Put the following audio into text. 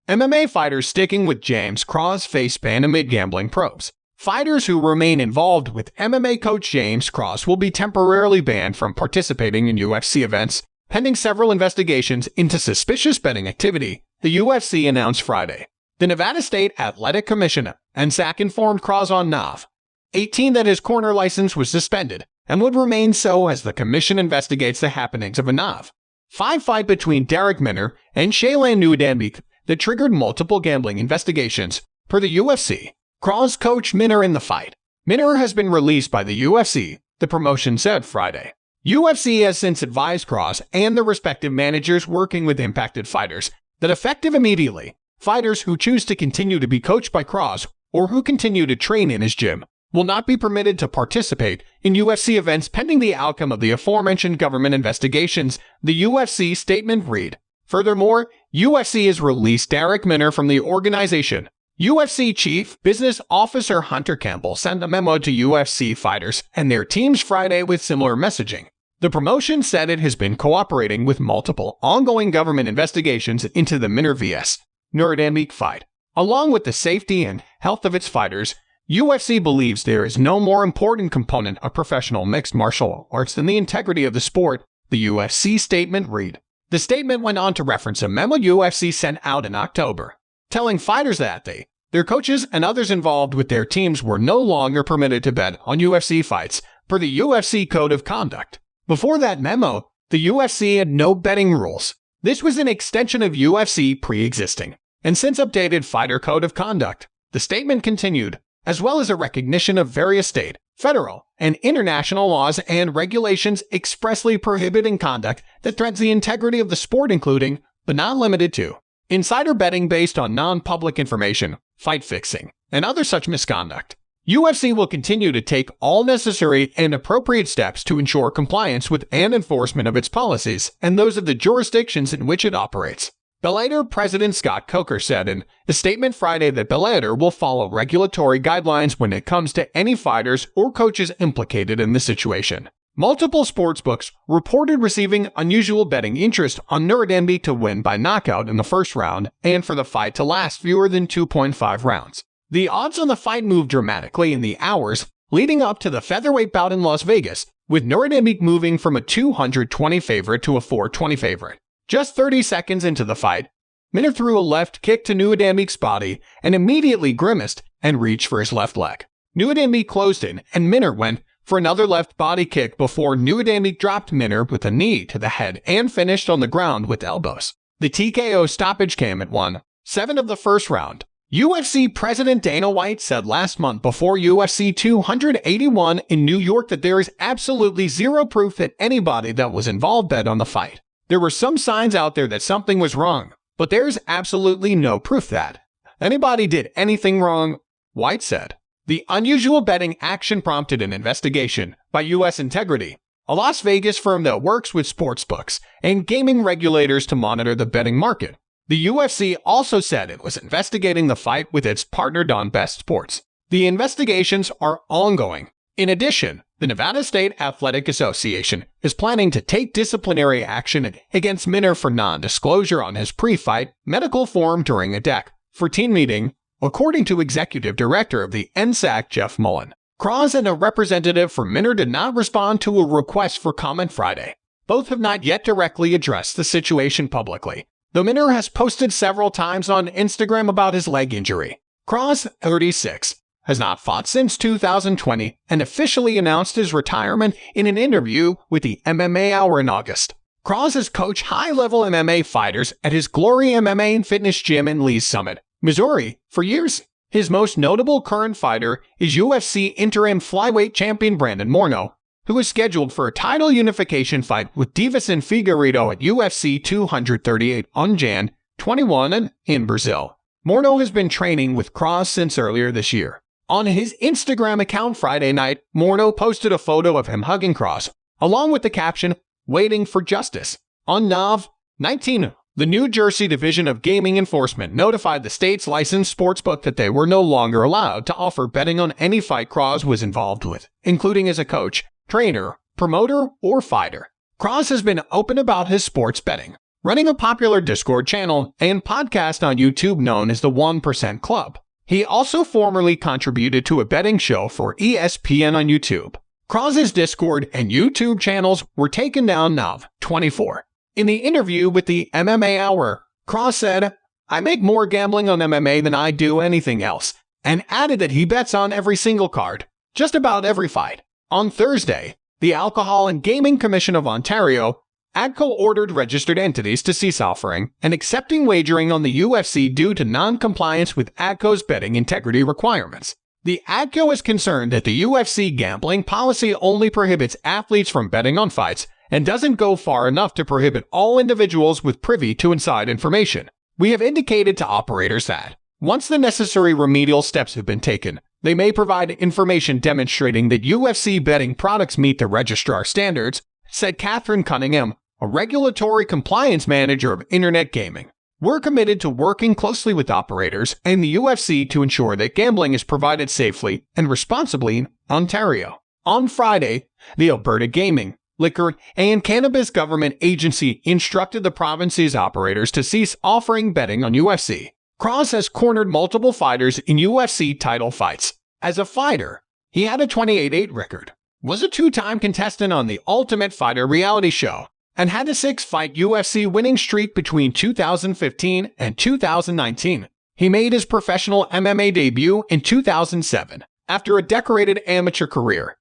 MMA fighters sticking with James Krause face ban amid gambling probes. Fighters who remain involved with MMA coach James Krause will be temporarily banned from participating in UFC events, pending several investigations into suspicious betting activity, the UFC announced Friday. The Nevada State Athletic Commission, NSAC, informed Krause on Nov. 18 that his corner license was suspended and would remain so as the commission investigates the happenings of a Nov. 5 fight between Derek Minner and Shaylan Nuadambik that triggered multiple gambling investigations, per the UFC. Krause coached Minner in the fight. Minner has been released by the UFC, the promotion said Friday. UFC has since advised Krause and the respective managers working with impacted fighters that effective immediately, fighters who choose to continue to be coached by Krause or who continue to train in his gym will not be permitted to participate in UFC events pending the outcome of the aforementioned government investigations, the UFC statement read. Furthermore, UFC has released Derek Minner from the organization. UFC Chief Business Officer Hunter Campbell sent a memo to UFC fighters and their teams Friday with similar messaging. The promotion said it has been cooperating with multiple ongoing government investigations into the Minner vs. Nuadambik fight. Along with the safety and health of its fighters, UFC believes there is no more important component of professional mixed martial arts than the integrity of the sport, the UFC statement read. The statement went on to reference a memo UFC sent out in October, telling fighters that they, their coaches, and others involved with their teams were no longer permitted to bet on UFC fights, per the UFC Code of Conduct. Before that memo, the UFC had no betting rules. This was an extension of UFC pre-existing, and since updated Fighter Code of Conduct. The statement continued, as well as a recognition of various state, federal, and international laws and regulations expressly prohibiting conduct that threatens the integrity of the sport, including, but not limited to, insider betting based on non-public information, fight fixing, and other such misconduct. UFC will continue to take all necessary and appropriate steps to ensure compliance with and enforcement of its policies and those of the jurisdictions in which it operates. Bellator President Scott Coker said in a statement Friday that Bellator will follow regulatory guidelines when it comes to any fighters or coaches implicated in the situation. Multiple sportsbooks reported receiving unusual betting interest on Nuadambik to win by knockout in the first round and for the fight to last fewer than 2.5 rounds. The odds on the fight moved dramatically in the hours leading up to the featherweight bout in Las Vegas, with Nuadambik moving from a 220 favorite to a 420 favorite. Just 30 seconds into the fight, Minner threw a left kick to Nuadambik's body and immediately grimaced and reached for his left leg. Nuadambik closed in, and Minner went for another left body kick before Nuadambik dropped Minner with a knee to the head and finished on the ground with elbows. The TKO stoppage came at 1:07 of the first round. UFC President Dana White said last month before UFC 281 in New York that there is absolutely zero proof that anybody that was involved bet on the fight. There were some signs out there that something was wrong, but there's absolutely no proof that anybody did anything wrong, White said. The unusual betting action prompted an investigation by U.S. Integrity, a Las Vegas firm that works with sportsbooks and gaming regulators to monitor the betting market. The UFC also said it was investigating the fight with its partner Don Best Sports. The investigations are ongoing. In addition, the Nevada State Athletic Association is planning to take disciplinary action against Minner for non-disclosure on his pre-fight medical form during a DEC 14 meeting, according to Executive Director of the NSAC Jeff Mullen. Krause and a representative for Minner did not respond to a request for comment Friday. Both have not yet directly addressed the situation publicly, though Minner has posted several times on Instagram about his leg injury. Krause, 36, has not fought since 2020 and officially announced his retirement in an interview with the MMA Hour in August. Krause has coached high-level MMA fighters at his Glory MMA and Fitness Gym in Lee's Summit, Missouri, for years. His most notable current fighter is UFC interim flyweight champion Brandon Moreno, who is scheduled for a title unification fight with Davison Figueiredo at UFC 238 on Jan. 21 in Brazil. Moreno has been training with Krause since earlier this year. On his Instagram account Friday night, Moreno posted a photo of him hugging Krause, along with the caption, "Waiting for Justice." On Nov. 19, the New Jersey Division of Gaming Enforcement notified the state's licensed sportsbook that they were no longer allowed to offer betting on any fight Krause was involved with, including as a coach, trainer, promoter, or fighter. Krause has been open about his sports betting. running a popular Discord channel and podcast on YouTube known as the 1% Club. He also formerly contributed to a betting show for ESPN on YouTube. Krause's Discord and YouTube channels were taken down Nov 24. In the interview with the MMA Hour, Krause said, "I make more gambling on MMA than I do anything else," and added that he bets on every single card, just about every fight. On Thursday, the Alcohol and Gaming Commission of Ontario, AGCO, ordered registered entities to cease offering and accepting wagering on the UFC due to non-compliance with AGCO's betting integrity requirements. The AGCO is concerned that the UFC gambling policy only prohibits athletes from betting on fights and doesn't go far enough to prohibit all individuals with privy to inside information. We have indicated to operators that, once the necessary remedial steps have been taken, they may provide information demonstrating that UFC betting products meet the registrar standards, said Catherine Cunningham, a regulatory compliance manager of Internet Gaming. We're committed to working closely with operators and the UFC to ensure that gambling is provided safely and responsibly in Ontario. On Friday, the Alberta Gaming, Liquor and Cannabis Government Agency instructed the province's operators to cease offering betting on UFC. Krause has cornered multiple fighters in UFC title fights. As a fighter, he had a 28-8 record, was a two-time contestant on the Ultimate Fighter reality show, and had a 6-fight UFC winning streak between 2015 and 2019. He made his professional MMA debut in 2007 after a decorated amateur career.